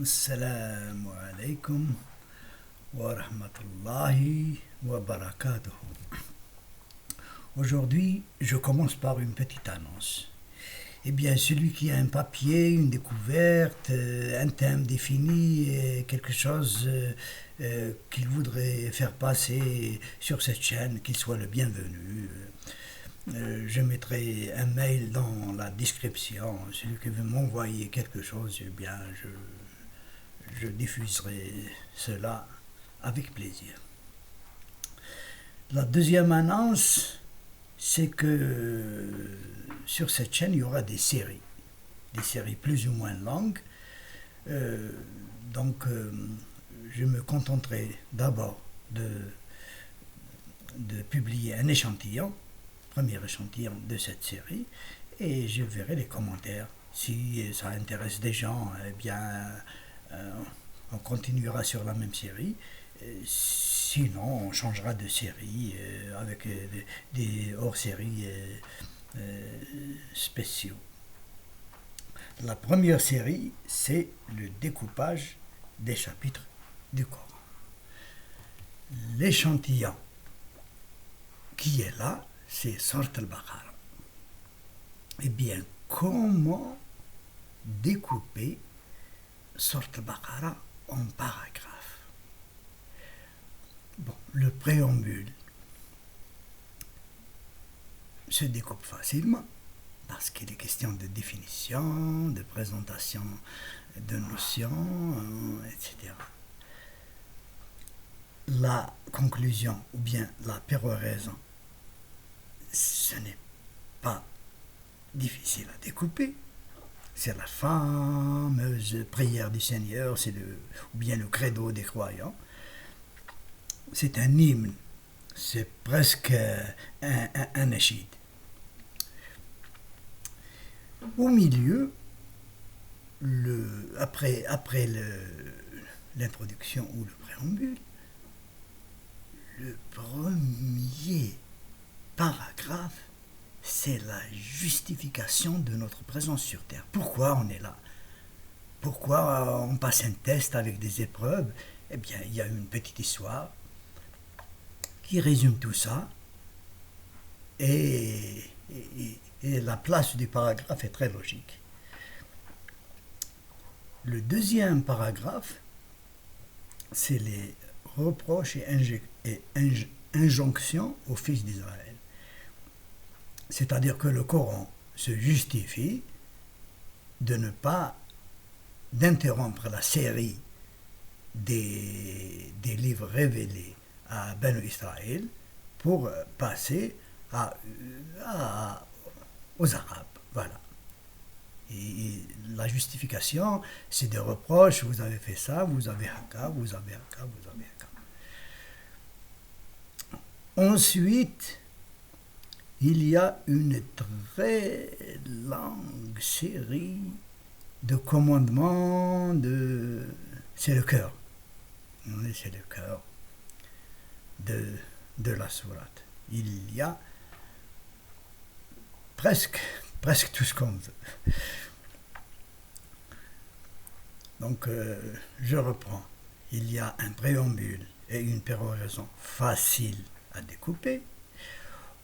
Assalamu alaikum wa rahmatullahi wa barakatuh. Aujourd'hui, je commence par une petite annonce. Eh bien, celui qui a un papier, une découverte, un thème défini, quelque chose qu'il voudrait faire passer sur cette chaîne, qu'il soit le bienvenu. Je mettrai un mail dans la description. Celui qui veut m'envoyer quelque chose, eh bien, je diffuserai cela avec plaisir. La deuxième annonce, c'est que sur cette chaîne, il y aura des séries plus ou moins longues. Donc, je me contenterai d'abord de publier un échantillon, premier échantillon de cette série, et je verrai les commentaires. Si ça intéresse des gens, eh bien, on continuera sur la même série. Sinon, on changera de série avec des hors-séries spéciaux. La première série, c'est le découpage des chapitres du Coran. L'échantillon qui est là, c'est Surat al-Baqarah. Eh bien, comment découper Surat al-Baqarah en paragraphes? Bon, le préambule se découpe facilement parce qu'il est question de définition, de présentation de notions, etc. La conclusion ou bien la péroraison, ce n'est pas difficile à découper. C'est la fameuse prière du Seigneur, ou bien le credo des croyants. C'est un hymne, c'est presque un nashid. Au milieu, après l'introduction ou le préambule, le premier paragraphe, c'est la justification de notre présence sur Terre. Pourquoi on est là? Pourquoi on passe un test avec des épreuves? Eh bien, il y a une petite histoire qui résume tout ça. Et la place du paragraphe est très logique. Le deuxième paragraphe, c'est les reproches et injonctions aux fils d'Israël. C'est-à-dire que le Coran se justifie d'interrompre la série des livres révélés à Banu Israël pour passer aux Arabes. Voilà. Et la justification, c'est des reproches, vous avez fait ça, vous avez un cas, vous avez un cas, vous avez un cas. Ensuite, il y a une très longue série de commandements, c'est le cœur. C'est le cœur de la sourate. Il y a presque tout ce qu'on veut. Donc, je reprends. Il y a un préambule et une péroraison facile à découper.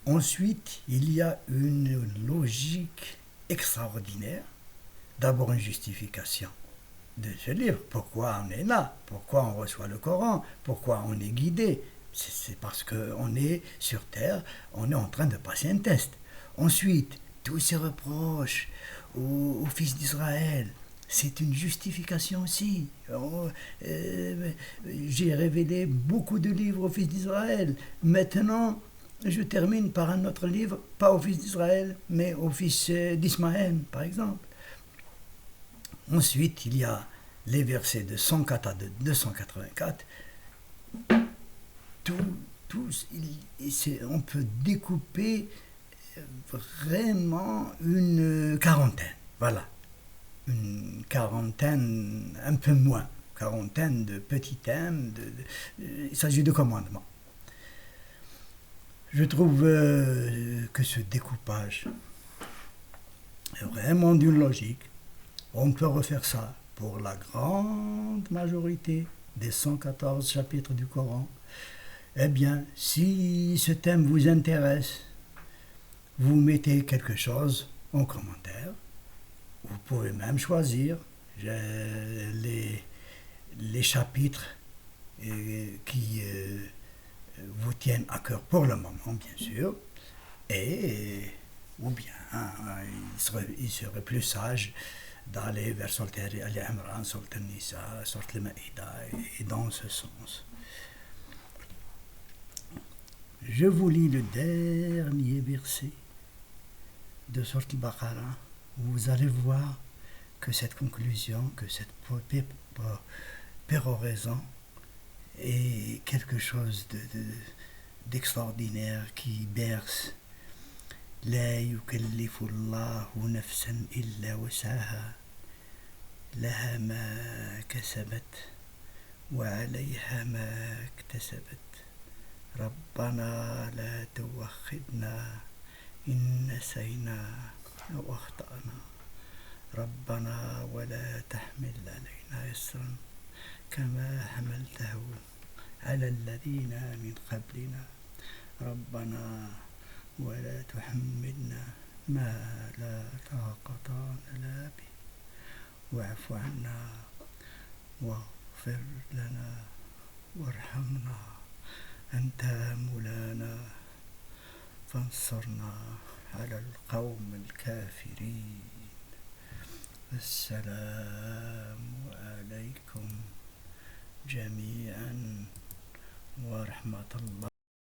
Ensuite, il y a une logique extraordinaire. D'abord, une justification de ce livre. Pourquoi on est là? Pourquoi on reçoit le Coran? Pourquoi on est guidé? C'est parce qu'on est sur Terre, on est en train de passer un test. Ensuite, tous ces reproches aux fils d'Israël, c'est une justification aussi. J'ai révélé beaucoup de livres aux fils d'Israël. Maintenant, je termine par un autre livre, pas aux fils d'Israël, mais aux fils d'Ismaël, par exemple. Ensuite, il y a les versets de 104 à 284. On peut découper vraiment une quarantaine. Voilà. Une quarantaine, un peu moins. Quarantaine de petits thèmes. Il s'agit de commandements. Je trouve que ce découpage est vraiment d'une logique. On peut refaire ça pour la grande majorité des 114 chapitres du Coran. Eh bien, si ce thème vous intéresse, vous mettez quelque chose en commentaire. Vous pouvez même choisir les chapitres qui vous tiennent à cœur pour le moment, bien sûr. Et ou bien il serait plus sage d'aller vers Sourate Al-Imran, Sourate An-Nisa, Sourate Al-Maïda, et dans ce sens. Je vous lis le dernier verset de Sourate Al-Baqarah. Vous allez voir que cette conclusion, que cette péroraison est quelque chose d'extraordinaire qui berce. لا يكلف الله نفسا إلا وسعها لها ما كسبت وعليها ما اكتسبت ربنا لا تؤاخذنا إن نسينا أو أخطأنا ربنا ولا تحمل علينا إصرا كما حملته على الذين من قبلنا ربنا ولا تحملنا ما لا طاقة لنا به واعف عنا واغفر لنا وارحمنا أنت مولانا فانصرنا على القوم الكافرين. السلام عليكم جميعا ورحمة الله.